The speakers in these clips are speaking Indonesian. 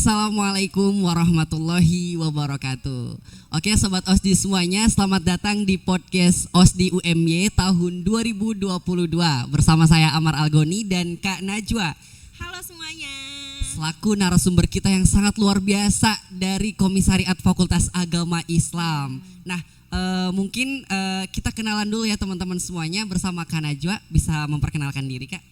Assalamualaikum warahmatullahi wabarakatuh. Oke Sobat OSDI semuanya, selamat datang di podcast OSDI UMY tahun 2022 bersama saya Amar Algoni dan Kak Najwa. Halo semuanya. Selaku narasumber kita yang sangat luar biasa dari Komisariat Fakultas Agama Islam. Nah, mungkin kita kenalan dulu ya teman-teman semuanya bersama Kak Najwa. Bisa memperkenalkan diri Kak?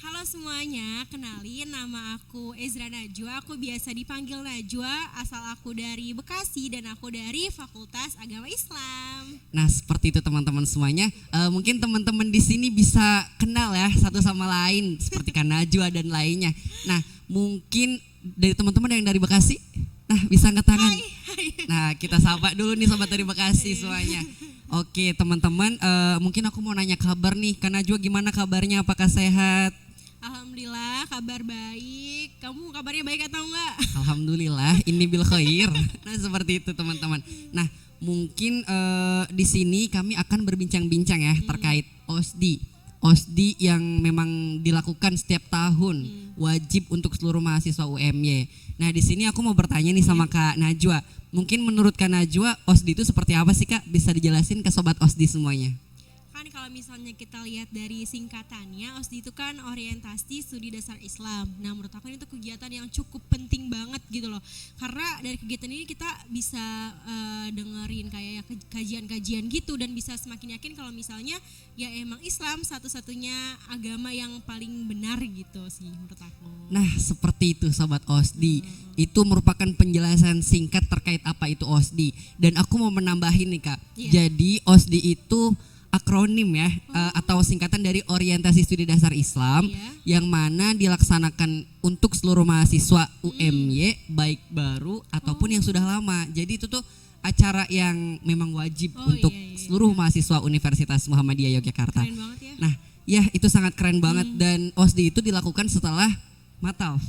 Halo semuanya, kenalin nama aku Ezra Najwa, aku biasa dipanggil Najwa, asal aku dari Bekasi dan aku dari Fakultas Agama Islam. Nah seperti itu teman-teman semuanya, mungkin teman-teman di sini bisa kenal ya satu sama lain seperti Kak Najwa dan lainnya. Nah mungkin dari teman-teman yang dari Bekasi, nah bisa angkat tangan. Hai. Nah kita sapa dulu nih sobat dari Bekasi semuanya. Oke teman-teman, mungkin aku mau nanya kabar nih, Kak Najwa gimana kabarnya, apakah sehat? Alhamdulillah kabar baik, kamu kabarnya baik atau enggak? Alhamdulillah, ini bil khair. Nah seperti itu teman-teman. Nah mungkin di sini kami akan berbincang-bincang ya terkait OSDI. OSDI yang memang dilakukan setiap tahun, wajib untuk seluruh mahasiswa UMY. Nah di sini aku mau bertanya nih sama Kak Najwa. Mungkin menurut Kak Najwa OSDI itu seperti apa sih Kak? Bisa dijelasin ke sobat OSDI semuanya? Kan kalau misalnya kita lihat dari singkatannya, OSDI itu kan orientasi studi dasar Islam. Nah menurut aku itu kegiatan yang cukup penting banget gitu loh. Karena dari kegiatan ini kita bisa dengerin kayak kajian-kajian gitu dan bisa semakin yakin kalau misalnya ya emang Islam satu-satunya agama yang paling benar gitu sih menurut aku. Nah seperti itu sobat OSDI, itu merupakan penjelasan singkat terkait apa itu OSDI. Dan aku mau menambahin nih Kak, jadi OSDI itu akronim ya, atau singkatan dari orientasi studi dasar Islam yang mana dilaksanakan untuk seluruh mahasiswa UMY baik baru ataupun yang sudah lama. Jadi itu tuh acara yang memang wajib untuk seluruh mahasiswa Universitas Muhammadiyah Yogyakarta. Keren banget ya. Nah, ya itu sangat keren banget dan OSDI itu dilakukan setelah mataf,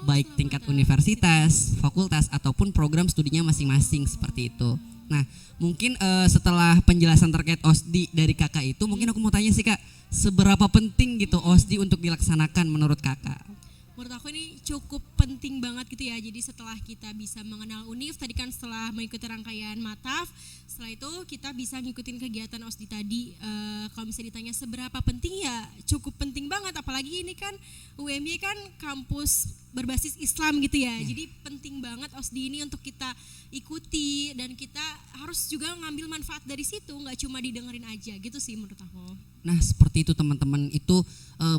baik tingkat universitas, fakultas ataupun program studinya masing-masing seperti itu. Nah, mungkin setelah penjelasan terkait OSDI dari Kakak itu, mungkin aku mau tanya sih Kak, seberapa penting gitu OSDI untuk dilaksanakan menurut Kakak? Menurut aku ini cukup penting banget gitu ya. Jadi setelah kita bisa mengenal UNIF, tadi kan setelah mengikuti rangkaian mataf, setelah itu kita bisa ngikutin kegiatan OSDI tadi. Kalau misalnya ditanya seberapa penting ya cukup penting banget. Apalagi ini kan UMY kan kampus berbasis Islam gitu ya. Jadi penting banget OSDI ini untuk kita ikuti dan kita harus juga ngambil manfaat dari situ, nggak cuma didengerin aja gitu sih menurut aku. Nah seperti itu teman-teman, itu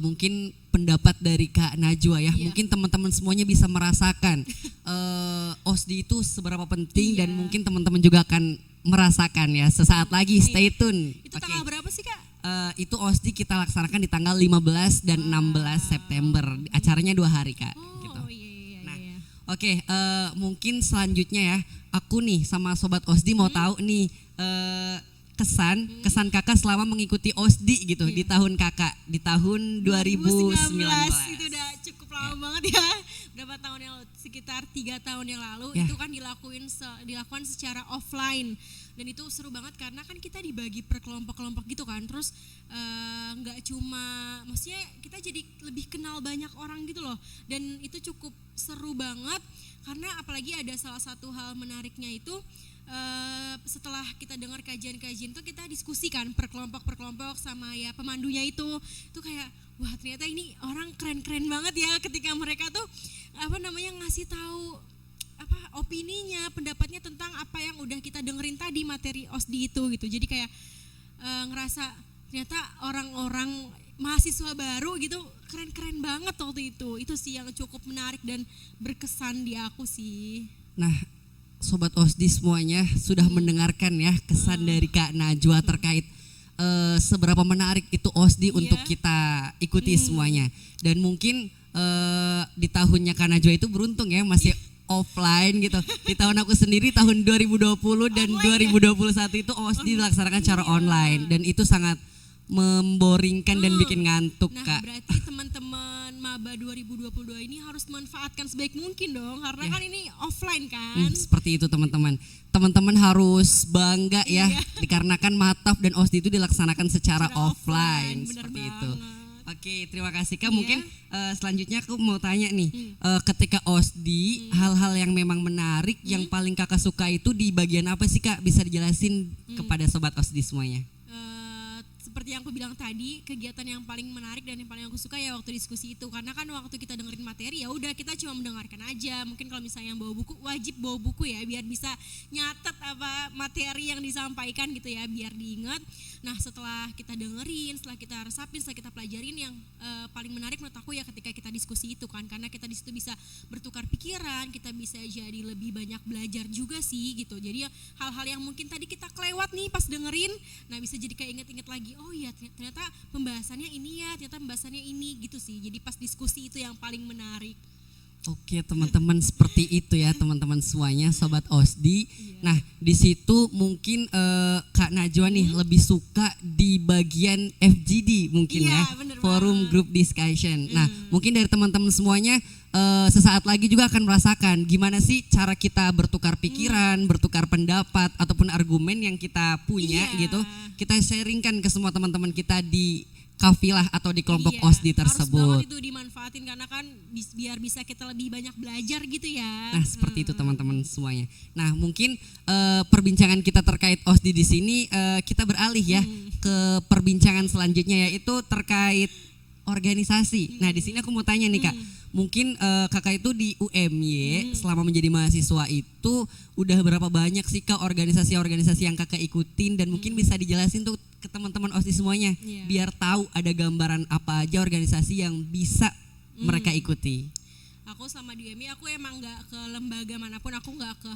mungkin pendapat dari Kak Najwa ya. Mungkin teman-teman semuanya bisa merasakan OSDI itu seberapa penting dan mungkin teman-teman juga akan merasakan ya sesaat lagi. Stay tune. Itu tanggal berapa sih Kak? Itu OSDI kita laksanakan di tanggal 15 dan 16 September. Acaranya 2 hari Kak. Gitu. Nah, oke, mungkin selanjutnya ya, aku nih sama sobat OSDI mau tahu nih kesan Kakak selama mengikuti OSDI gitu di tahun Kakak di tahun 2019. Itu udah cukup lama banget ya. Berapa tahun yang lalu? Sekitar 3 tahun yang lalu itu kan dilakukan secara offline. Dan itu seru banget karena kan kita dibagi per kelompok-kelompok gitu kan. Terus nggak cuma, maksudnya kita jadi lebih kenal banyak orang gitu loh. Dan itu cukup seru banget karena apalagi ada salah satu hal menariknya itu setelah kita dengar kajian-kajian itu kita diskusikan per kelompok sama ya pemandunya itu kayak wah ternyata ini orang keren-keren banget ya ketika mereka tuh ngasih tahu opininya, pendapatnya tentang apa yang udah kita dengerin tadi materi OSDI itu gitu. Jadi kayak ngerasa ternyata orang-orang mahasiswa baru gitu keren-keren banget waktu itu. Itu sih yang cukup menarik dan berkesan di aku sih. Nah, sobat OSDI semuanya sudah mendengarkan ya kesan dari Kak Najwa terkait seberapa menarik itu OSDI untuk kita ikuti semuanya. Dan mungkin di tahunnya Kak Najwa itu beruntung ya masih offline gitu. Di tahun aku sendiri tahun 2020 dan 2021 itu OSDI dilaksanakan secara online dan itu sangat memboringkan dan bikin ngantuk Kak. Berarti teman-teman maba 2022 ini harus memanfaatkan sebaik mungkin dong karena kan ini offline kan. Seperti itu teman-teman. Teman-teman harus bangga ya dikarenakan mataf dan OSDI itu dilaksanakan secara offline seperti itu. Oke, terima kasih Kak. Iya. Mungkin selanjutnya aku mau tanya nih, ketika OSDI, hal-hal yang memang menarik yang paling Kakak suka itu di bagian apa sih Kak? Bisa dijelasin kepada sobat OSDI semuanya? Seperti yang aku bilang tadi, kegiatan yang paling menarik dan yang paling aku suka ya waktu diskusi itu, karena kan waktu kita dengerin materi ya udah kita cuma mendengarkan aja. Mungkin kalau misalnya yang bawa buku, wajib bawa buku ya biar bisa nyatet apa materi yang disampaikan gitu ya, biar diingat. Nah setelah kita dengerin, setelah kita resapin, setelah kita pelajarin, yang paling menarik menurut aku ya ketika kita diskusi itu kan, karena kita di situ bisa bertukar pikiran, kita bisa jadi lebih banyak belajar juga sih gitu. Jadi ya, hal-hal yang mungkin tadi kita kelewat nih pas dengerin, nah bisa jadi kayak inget-inget lagi, oh iya ternyata pembahasannya ini ya, ternyata pembahasannya ini gitu sih. Jadi pas diskusi itu yang paling menarik. Oke teman-teman, seperti itu ya teman-teman semuanya sobat OSDI. Nah di situ mungkin Kak Najwa nih lebih suka di bagian FGD mungkin Iya, ya, bener forum banget. group discussion. Nah mungkin dari teman-teman semuanya sesaat lagi juga akan merasakan gimana sih cara kita bertukar pikiran, bertukar pendapat ataupun argumen yang kita punya Iya. gitu. Kita sharingkan ke semua teman-teman kita di kafilah atau di kelompok Iya, OSDI harus tersebut. banget itu dimanfaatin karena kan biar bisa kita lebih banyak belajar gitu ya. Nah, seperti itu teman-teman semuanya. Nah, mungkin perbincangan kita terkait OSDI di sini kita beralih ya ke perbincangan selanjutnya, yaitu terkait organisasi. Nah, di sini aku mau tanya nih Kak, mungkin Kakak itu di UMY selama menjadi mahasiswa itu udah berapa banyak sih Kak organisasi-organisasi yang Kakak ikutin, dan mungkin bisa dijelasin tuh ke teman-teman OSDI semuanya Iya. biar tahu ada gambaran apa aja organisasi yang bisa mereka ikuti. Aku sama di UMI aku emang nggak ke lembaga manapun, aku nggak ke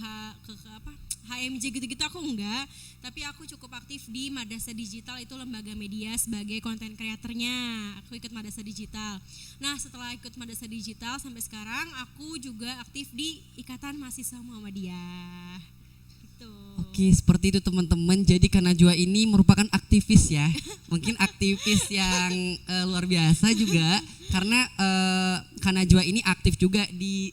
apa HMJ gitu-gitu, aku enggak, tapi aku cukup aktif di Madrasah Digital, itu lembaga media sebagai konten kreatornya. Aku ikut Madrasah Digital. Nah setelah ikut Madrasah Digital sampai sekarang aku juga aktif di Ikatan Mahasiswa Muhammadiyah gitu. Oke, seperti itu teman-teman. Jadi Kak Najwa ini merupakan aktivis ya. Mungkin aktivis yang luar biasa juga, karena Kak Najwa ini aktif juga di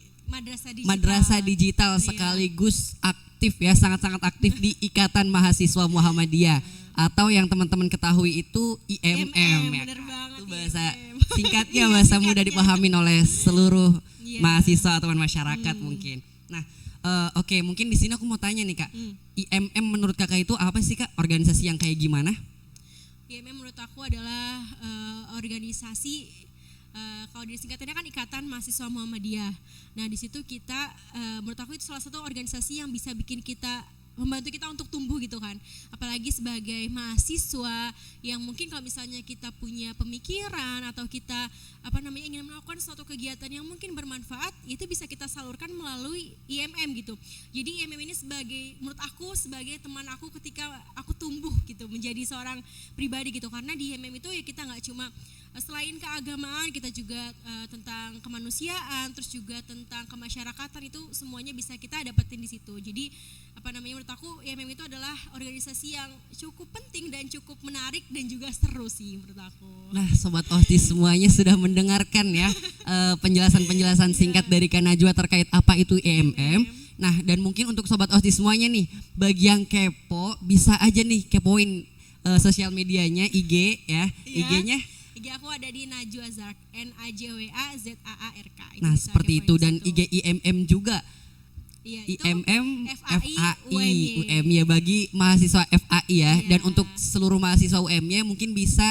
Madrasah Digital Iya. sekaligus aktif ya, sangat-sangat aktif di Ikatan Mahasiswa Muhammadiyah atau yang teman-teman ketahui itu IMM ya. Bener banget, Itu bahasa IMM. singkatnya, bahasa mudah dipahami oleh seluruh Iya. mahasiswa atau masyarakat mungkin. Nah, oke, mungkin di sini aku mau tanya nih Kak, IMM menurut Kakak itu apa sih Kak? Organisasi yang kayak gimana? IMM menurut aku adalah organisasi, kalau disingkatannya kan Ikatan Mahasiswa Muhammadiyah. Nah di situ kita, menurut aku itu salah satu organisasi yang bisa bikin kita, membantu kita untuk tumbuh gitu kan. Apalagi sebagai mahasiswa yang mungkin kalau misalnya kita punya pemikiran atau kita ingin melakukan suatu kegiatan yang mungkin bermanfaat, itu bisa kita salurkan melalui IMM gitu. Jadi IMM ini menurut aku sebagai teman aku ketika aku tumbuh gitu menjadi seorang pribadi gitu. Karena di IMM itu ya kita nggak cuma selain keagamaan, kita juga tentang kemanusiaan, terus juga tentang kemasyarakatan, itu semuanya bisa kita dapetin di situ. Jadi menurut aku IMM itu adalah organisasi yang cukup penting dan cukup menarik dan juga seru sih menurut aku. Nah, sobat OSDI semuanya sudah mendengarkan ya penjelasan-penjelasan singkat dari Kak Najwa terkait apa itu IMM. Nah, dan mungkin untuk sobat OSDI semuanya nih, bagi yang kepo bisa aja nih kepoin sosial medianya, IG ya, Iya. IG-nya. IG aku ada di Najwa Zark, NAJWAZAARK. Nah, seperti itu, dan IG IMM juga. Iya, itu IMM FAI, UMY bagi mahasiswa FAI ya. Iya. Dan untuk seluruh mahasiswa UMY mungkin bisa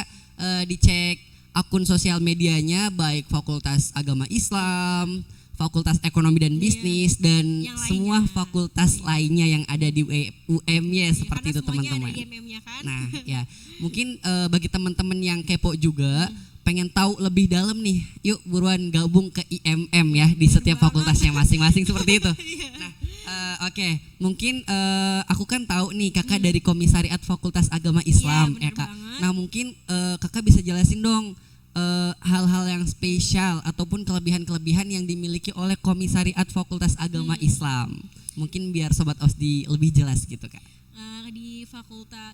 dicek akun sosial medianya, baik Fakultas Agama Islam, Fakultas Ekonomi dan Bisnis, dan Yang semua lainnya. fakultas lainnya yang ada di UMY seperti itu karena semuanya teman-teman. ada IMM-nya kan. Nah ya, mungkin bagi teman-teman yang kepo juga pengen tahu lebih dalam nih, yuk buruan gabung ke IMM ya di setiap fakultasnya masing-masing seperti itu. Nah oke, mungkin aku kan tahu nih Kakak dari Komisariat Fakultas Agama Islam Iya, ya Kak. bener banget. Nah mungkin Kakak bisa jelasin dong hal-hal yang spesial ataupun kelebihan-kelebihan yang dimiliki oleh Komisariat Fakultas Agama Islam. Mungkin biar sobat OSDI lebih jelas gitu Kak.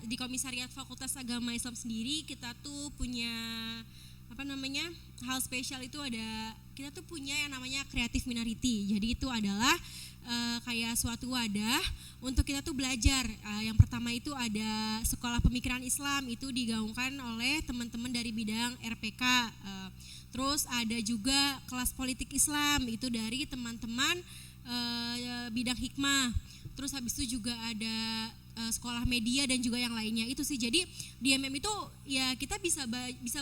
Di Komisariat Fakultas Agama Islam sendiri kita tuh punya apa namanya, hal spesial itu ada, kita tuh punya yang namanya creative minority. Jadi itu adalah kayak suatu wadah untuk kita tuh belajar. Yang pertama itu ada sekolah pemikiran Islam, itu digaungkan oleh teman-teman dari bidang RPK. Terus ada juga kelas politik Islam, itu dari teman-teman bidang hikmah. Terus habis itu juga ada sekolah media dan juga yang lainnya itu sih. Jadi di MM itu ya kita bisa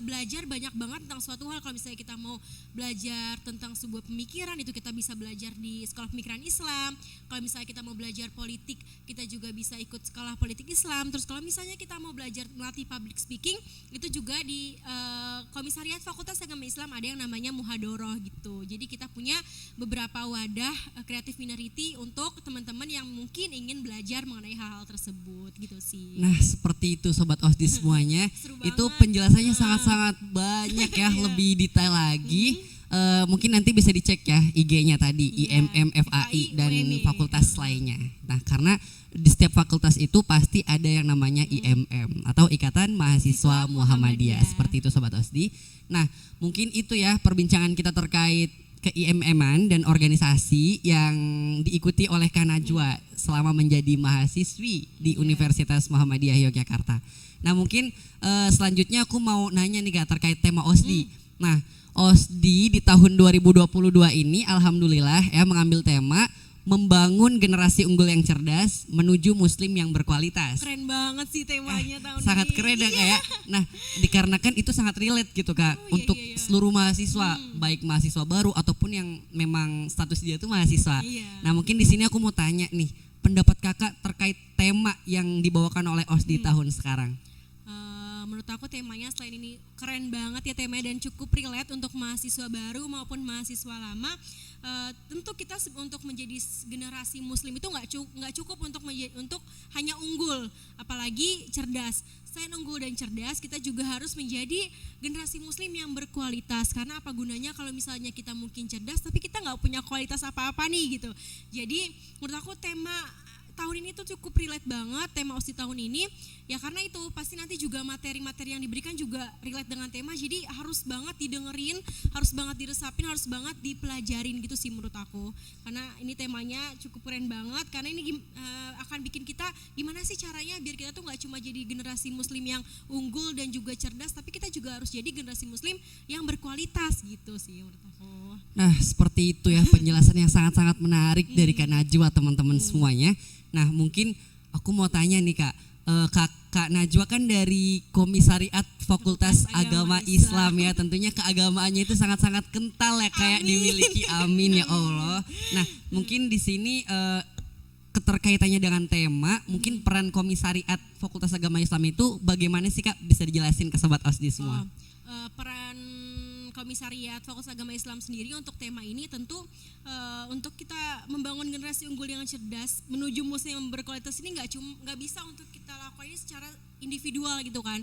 belajar banyak banget tentang suatu hal. Kalau misalnya kita mau belajar tentang sebuah pemikiran, itu kita bisa belajar di sekolah pemikiran Islam. Kalau misalnya kita mau belajar politik, kita juga bisa ikut sekolah politik Islam. Terus kalau misalnya kita mau belajar melatih public speaking, itu juga di Komisariat Fakultas Agama Islam ada yang namanya Muhadoroh gitu. Jadi kita punya beberapa wadah creative minority untuk teman-teman yang mungkin ingin belajar mengenai hal-hal tersebut gitu sih. Nah, seperti itu Sobat OSDI semuanya. Seru Itu banget. penjelasannya sangat-sangat banyak ya, Iya. lebih detail lagi. Mungkin nanti bisa dicek ya IG-nya tadi, Iya, IMM, FAI, dan UMI. fakultas lainnya. Nah, karena di setiap fakultas itu pasti ada yang namanya IMM atau Ikatan Mahasiswa Muhammadiyah. Seperti itu Sobat OSDI. Nah, mungkin itu ya perbincangan kita terkait ke IMM-an dan organisasi yang diikuti oleh Kak Najwa selama menjadi mahasiswi di Universitas Muhammadiyah Yogyakarta. Nah, mungkin selanjutnya aku mau nanya nih Kak terkait tema OSDI. Nah, OSDI di tahun 2022 ini alhamdulillah ya mengambil tema membangun generasi unggul yang cerdas menuju muslim yang berkualitas. Keren banget sih temanya tahun ini. Sangat keren ya Kak ya. Nah, dikarenakan itu sangat relate gitu Kak Oh, iya, untuk iya, iya. seluruh mahasiswa, baik mahasiswa baru ataupun yang memang status dia itu mahasiswa. Iya. Nah, mungkin di sini aku mau tanya nih, pendapat Kakak terkait tema yang dibawakan oleh OSDI tahun sekarang. Menurut aku temanya selain ini keren banget ya temanya dan cukup relate untuk mahasiswa baru maupun mahasiswa lama. Tentu kita untuk menjadi generasi muslim itu nggak cukup untuk hanya unggul, apalagi cerdas. Selain unggul dan cerdas, kita juga harus menjadi generasi muslim yang berkualitas. Karena apa gunanya kalau misalnya kita mungkin cerdas tapi kita nggak punya kualitas apa-apa nih gitu. Jadi menurut aku tema tahun ini tuh cukup relate banget tema OSDI tahun ini ya, karena itu pasti nanti juga materi-materi yang diberikan juga relate dengan tema, jadi harus banget didengerin, harus banget diresapin, harus banget dipelajarin gitu sih menurut aku, karena ini temanya cukup keren banget, karena ini akan bikin kita gimana sih caranya biar kita tuh nggak cuma jadi generasi muslim yang unggul dan juga cerdas, tapi kita juga harus jadi generasi muslim yang berkualitas gitu sih menurut aku. Nah, seperti itu ya penjelasan yang sangat-sangat menarik dari Kak Najwa teman-teman semuanya. Nah, mungkin aku mau tanya nih Kak, Kak Najwa kan dari Komisariat Fakultas Agama Islam ya, tentunya keagamaannya itu sangat-sangat kental ya kayak dimiliki, amin ya Allah. Nah, mungkin di sini keterkaitannya dengan tema, mungkin peran Komisariat Fakultas Agama Islam itu bagaimana sih Kak, bisa dijelasin ke Sobat OSDI semua? Peran Komisariat Fakultas Agama Islam sendiri untuk tema ini tentu untuk kita membangun generasi unggul yang cerdas menuju muslim yang berkualitas ini nggak bisa untuk kita lakukan ini secara individual gitu kan.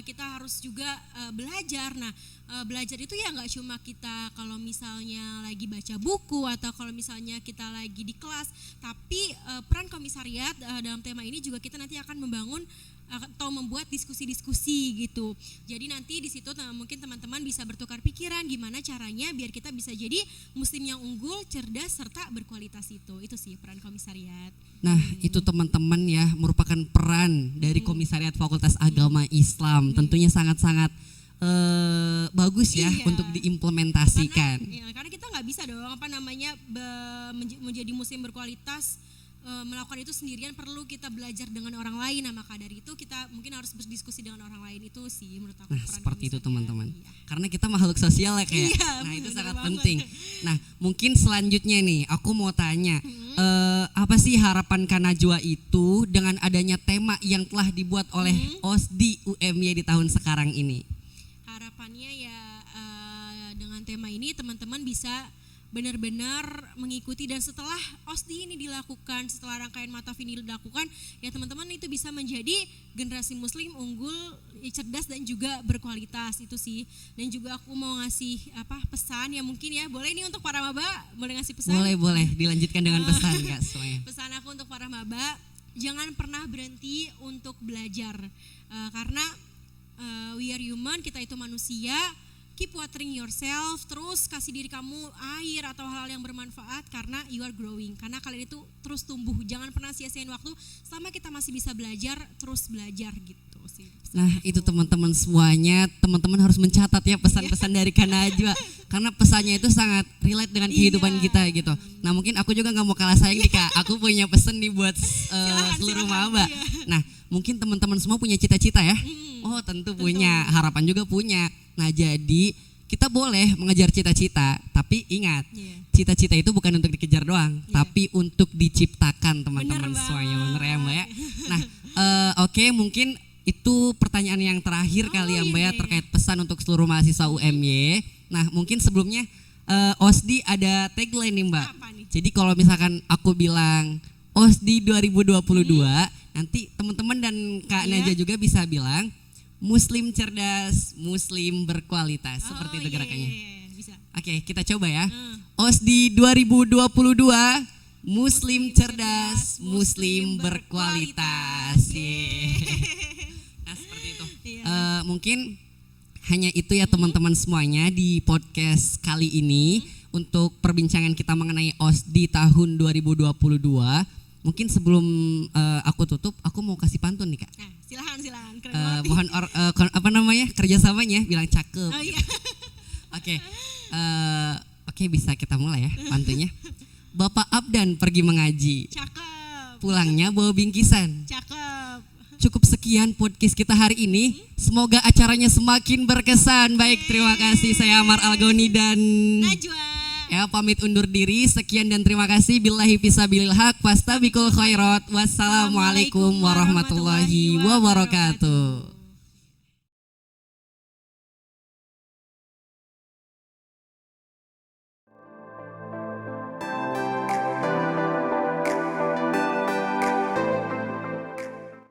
Kita harus juga belajar. Nah, belajar itu ya nggak cuma kita kalau misalnya lagi baca buku atau kalau misalnya kita lagi di kelas, tapi peran komisariat dalam tema ini juga kita nanti akan membangun atau membuat diskusi-diskusi gitu. Jadi nanti di situ mungkin teman-teman bisa bertukar pikiran gimana caranya biar kita bisa jadi muslim yang unggul, cerdas serta berkualitas itu. Itu sih peran komisariat. Nah, itu teman-teman ya merupakan peran dari Komisariat Fakultas Agama Islam. Tentunya sangat-sangat bagus ya Iya. untuk diimplementasikan. Karena kita nggak bisa dong menjadi muslim berkualitas melakukan itu sendirian, perlu kita belajar dengan orang lain. Nah, maka dari itu kita mungkin harus berdiskusi dengan orang lain, itu sih menurut aku. Nah, peran seperti itu komisariat. teman-teman. Iya. Karena kita makhluk sosial ya kayak. Iya, Nah, itu benar sangat banget. penting. Nah, mungkin selanjutnya nih aku mau tanya, apa sih harapan Kak Najwa itu dengan adanya tema yang telah dibuat oleh OSDI UMY di tahun sekarang ini? Harapannya ya dengan tema ini teman-teman bisa benar-benar mengikuti, dan setelah OSDI ini dilakukan, setelah rangkaian mataf ini dilakukan, ya teman-teman itu bisa menjadi generasi muslim unggul, cerdas dan juga berkualitas, itu sih. Dan juga aku mau ngasih pesan ya, mungkin ya boleh ini untuk para maba, boleh ngasih pesan? Boleh dilanjutkan dengan pesan Kak semuanya. Pesan aku untuk para maba, jangan pernah berhenti untuk belajar, karena we are human, kita itu manusia. keep watering yourself, terus kasih diri kamu air atau hal-hal yang bermanfaat karena you are growing. Karena kalian itu terus tumbuh, jangan pernah sia-siain waktu. Selama kita masih bisa belajar, terus belajar gitu sih. Nah itu teman-teman semuanya, teman-teman harus mencatat ya pesan-pesan dari Kak Najwa, karena pesannya itu sangat relate dengan kehidupan kita gitu. Nah mungkin aku juga nggak mau kalah sayang nih Kak, aku punya pesan nih buat seluruh maba. Nah mungkin teman-teman semua punya cita-cita ya. Oh tentu punya, harapan juga punya. Nah jadi kita boleh mengejar cita-cita, tapi ingat cita-cita itu bukan untuk dikejar doang, tapi untuk diciptakan teman-teman semuanya, bener ya Mbak ya. Nah oke, mungkin itu pertanyaan yang terakhir kali ya Mbak ya, terkait pesan untuk seluruh mahasiswa UMY. Nah mungkin sebelumnya OSDI ada tagline nih Mbak. Jadi kalau misalkan aku bilang OSDI 2022, nanti teman-teman dan Kak Najwa juga bisa bilang Muslim cerdas, Muslim berkualitas. Seperti itu gerakannya. Bisa. Oke, kita coba ya. OSDI 2022, Muslim cerdas, Muslim berkualitas. Nah, seperti itu. Mungkin hanya itu ya teman-teman semuanya di podcast kali ini untuk perbincangan kita mengenai OSDI tahun 2022. Mungkin sebelum aku tutup, aku mau kasih pantun nih Kak. Nah, silakan. Mohon kerjasamanya, bilang cakep. Oh, iya. Oke, bisa kita mulai ya pantunnya. Bapak Abdan pergi mengaji. Cakep. Pulangnya bawa bingkisan. Cakep. Cukup sekian podcast kita hari ini. Semoga acaranya semakin berkesan. Baik, terima kasih. Saya Amar Algoni dan Najwa. Ya, pamit undur diri. Sekian dan terima kasih. Billahi fisabilil haq. Fastabikul khairat. Wassalamualaikum warahmatullahi wabarakatuh.